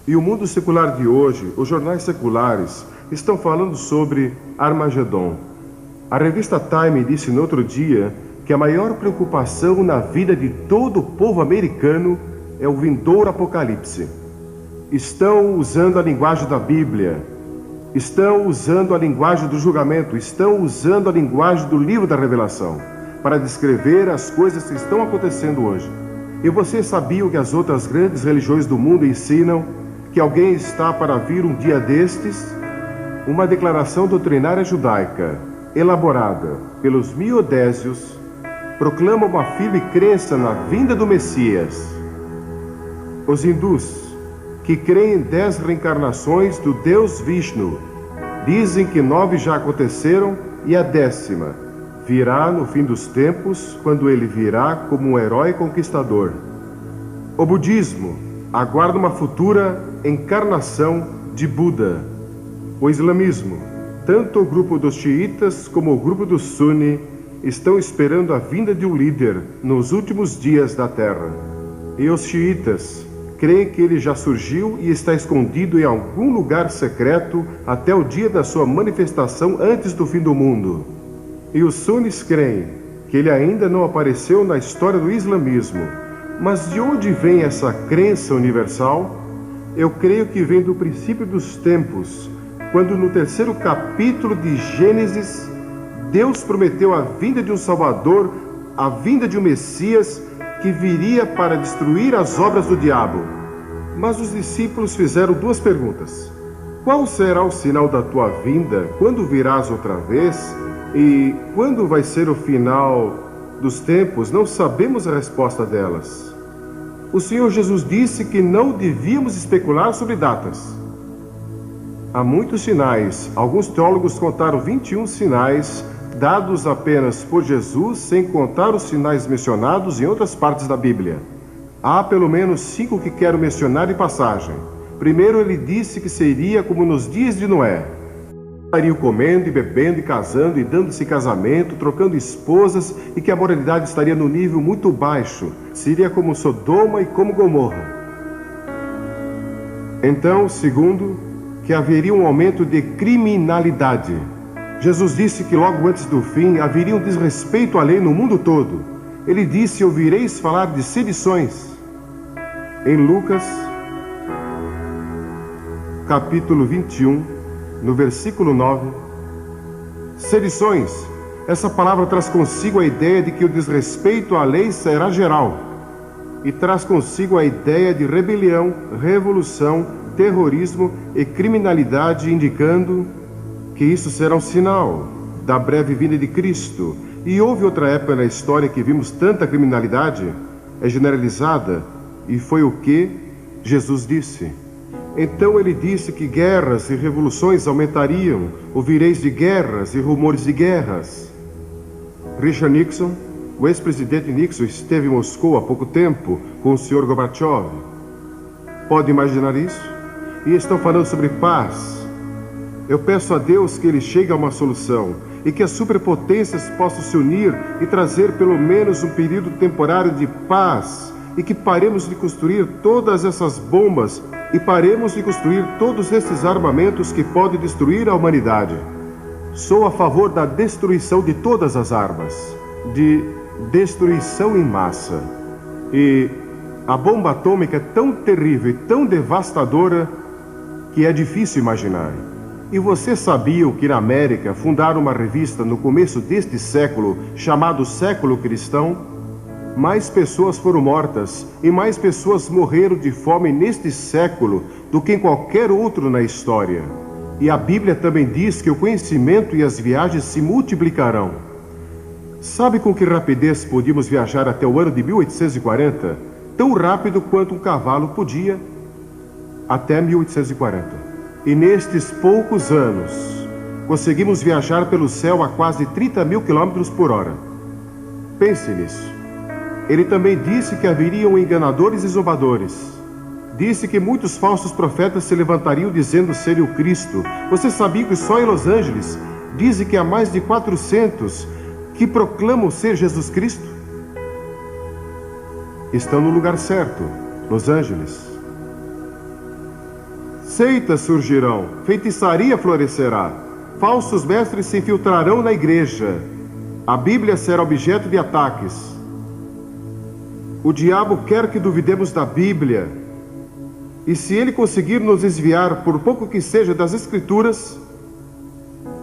E o mundo secular de hoje, os jornais seculares, estão falando sobre Armagedon. A revista Time disse no outro dia que a maior preocupação na vida de todo o povo americano é o vindouro apocalipse. Estão usando a linguagem da Bíblia, estão usando a linguagem do julgamento, estão usando a linguagem do livro da Revelação para descrever as coisas que estão acontecendo hoje. E você sabia que as outras grandes religiões do mundo ensinam que alguém está para vir um dia destes? Uma declaração doutrinária judaica, elaborada pelos miodésios, proclama uma firme crença na vinda do Messias. Os hindus, que creem em 10 reencarnações do Deus Vishnu, dizem que 9 já aconteceram e a 10ª virá no fim dos tempos, quando ele virá como um herói conquistador. O budismo aguarda uma futura encarnação de Buda. O islamismo, tanto o grupo dos xiitas como o grupo dos suni, estão esperando a vinda de um líder nos últimos dias da Terra. E os xiitas creem que ele já surgiu e está escondido em algum lugar secreto até o dia da sua manifestação antes do fim do mundo. E os sunis creem que ele ainda não apareceu na história do islamismo. Mas de onde vem essa crença universal? Eu creio que vem do princípio dos tempos, quando no 3º capítulo de Gênesis, Deus prometeu a vinda de um Salvador, a vinda de um Messias que viria para destruir as obras do diabo. Mas os discípulos fizeram 2 perguntas. Qual será o sinal da tua vinda? Quando virás outra vez? E quando vai ser o final dos tempos? Não sabemos a resposta delas. O Senhor Jesus disse que não devíamos especular sobre datas. Há muitos sinais. Alguns teólogos contaram 21 sinais dados apenas por Jesus, sem contar os sinais mencionados em outras partes da Bíblia. Há pelo menos 5 que quero mencionar em passagem. Primeiro, ele disse que seria como nos dias de Noé. Estariam comendo e bebendo e casando e dando-se casamento, trocando esposas, e que a moralidade estaria no nível muito baixo. Seria como Sodoma e como Gomorra. Então, segundo, que haveria um aumento de criminalidade. Jesus disse que logo antes do fim haveria um desrespeito à lei no mundo todo. Ele disse: ouvireis falar de sedições. Em Lucas, capítulo 21, no versículo 9, sedições. Essa palavra traz consigo a ideia de que o desrespeito à lei será geral. E traz consigo a ideia de rebelião, revolução, terrorismo e criminalidade, indicando que isso será um sinal da breve vinda de Cristo. E houve outra época na história que vimos tanta criminalidade, é generalizada, e foi o que Jesus disse. Então ele disse que guerras e revoluções aumentariam, ouvireis de guerras e rumores de guerras. Richard Nixon, o ex-presidente Nixon, esteve em Moscou há pouco tempo com o Sr. Gorbachev. Pode imaginar isso? E estão falando sobre paz. Eu peço a Deus que ele chegue a uma solução e que as superpotências possam se unir e trazer pelo menos um período temporário de paz, e que paremos de construir todas essas bombas e paremos de construir todos esses armamentos que podem destruir a humanidade. Sou a favor da destruição de todas as armas, de destruição em massa. E a bomba atômica é tão terrível e tão devastadora que é difícil imaginar. E você sabia que na América fundaram uma revista no começo deste século chamado Século Cristão? Mais pessoas foram mortas e mais pessoas morreram de fome neste século do que em qualquer outro na história. E a Bíblia também diz que o conhecimento e as viagens se multiplicarão. Sabe com que rapidez podíamos viajar até o ano de 1840? Tão rápido quanto um cavalo podia até 1840. E nestes poucos anos, conseguimos viajar pelo céu a quase 30 mil quilômetros por hora. Pense nisso. Ele também disse que haveriam enganadores e zombadores. Disse que muitos falsos profetas se levantariam dizendo ser o Cristo. Você sabia que só em Los Angeles dizem que há mais de 400 que proclamam ser Jesus Cristo? Estão no lugar certo, Los Angeles. Seitas surgirão, feitiçaria florescerá, falsos mestres se infiltrarão na igreja, a Bíblia será objeto de ataques. O diabo quer que duvidemos da Bíblia, e se ele conseguir nos desviar, por pouco que seja, das Escrituras,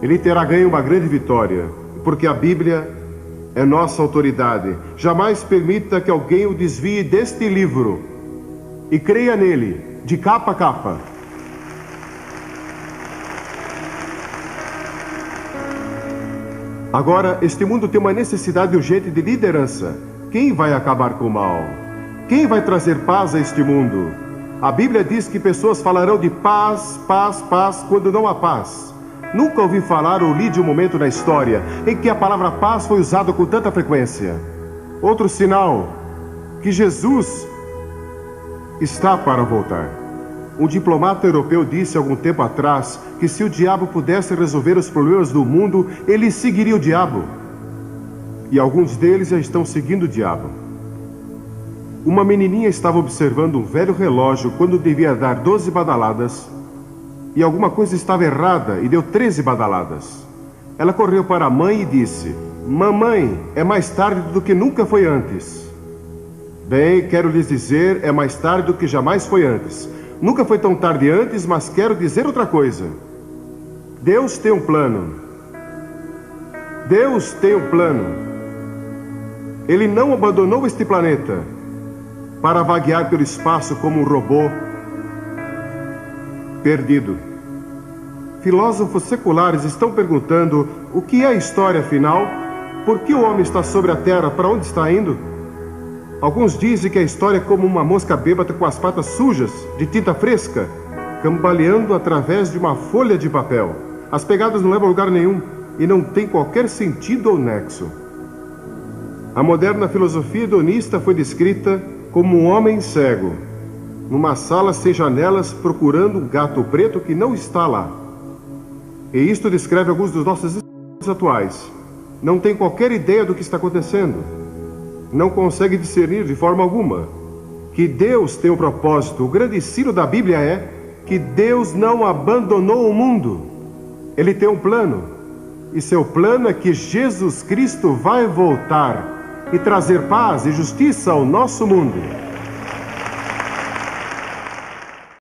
ele terá ganho uma grande vitória, porque a Bíblia é nossa autoridade. Jamais permita que alguém o desvie deste livro, e creia nele, de capa a capa. Agora, este mundo tem uma necessidade urgente de liderança. Quem vai acabar com o mal? Quem vai trazer paz a este mundo? A Bíblia diz que pessoas falarão de paz, paz, paz, quando não há paz. Nunca ouvi falar ou li de um momento na história em que a palavra paz foi usada com tanta frequência. Outro sinal que Jesus está para voltar. Um diplomata europeu disse algum tempo atrás que se o diabo pudesse resolver os problemas do mundo, ele seguiria o diabo. E alguns deles já estão seguindo o diabo. Uma menininha estava observando um velho relógio quando devia dar 12 badaladas, e alguma coisa estava errada e deu 13 badaladas. Ela correu para a mãe e disse: "Mamãe, é mais tarde do que nunca foi antes." Bem, quero lhes dizer, é mais tarde do que jamais foi antes. Nunca foi tão tarde antes, mas quero dizer outra coisa. Deus tem um plano. Deus tem um plano. Ele não abandonou este planeta para vaguear pelo espaço como um robô perdido. Filósofos seculares estão perguntando o que é a história afinal, por que o homem está sobre a Terra, para onde está indo? Alguns dizem que a história é como uma mosca bêbada com as patas sujas, de tinta fresca, cambaleando através de uma folha de papel. As pegadas não levam a lugar nenhum e não tem qualquer sentido ou nexo. A moderna filosofia hedonista foi descrita como um homem cego, numa sala sem janelas, procurando um gato preto que não está lá. E isto descreve alguns dos nossos estudos atuais. Não tem qualquer ideia do que está acontecendo. Não consegue discernir de forma alguma que Deus tem um propósito. O grande ensino da Bíblia é que Deus não abandonou o mundo. Ele tem um plano. E seu plano é que Jesus Cristo vai voltar e trazer paz e justiça ao nosso mundo.